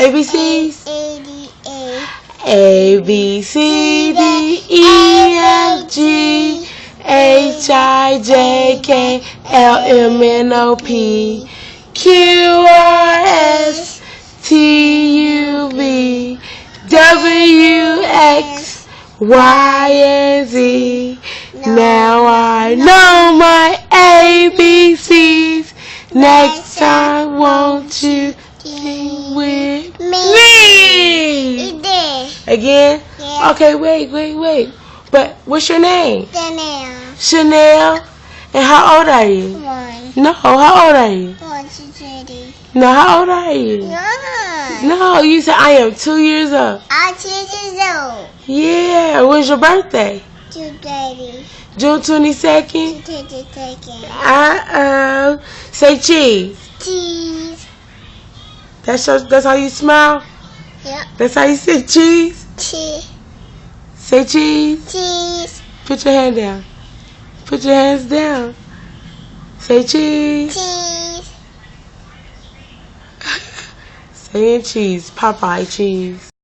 ABCs. A-D-A. A, B, C, D, E, F, G, H, I, J, K, L, M, N, O, P, Q, R, S, T, U, V, W, X, Y, and Z. Now I know my ABCs. Next time, won't you sing with me? You did. Again? Yeah. Okay, wait. But what's your name? Chanel. Chanel. And how old are you? 1. No, how old are you? 1, 2, 3. No, how old are you? Yeah. No, you said I am 2 years old. I'm 2 years old. Yeah, when's your birthday? 2:30. June 22nd? 2:32. Say cheese. Cheese. That's how you smile? Yeah. That's how you say cheese? Cheese. Say cheese. Cheese. Put your hand down. Put your hands down. Say cheese. Cheese. Saying cheese. Popeye cheese.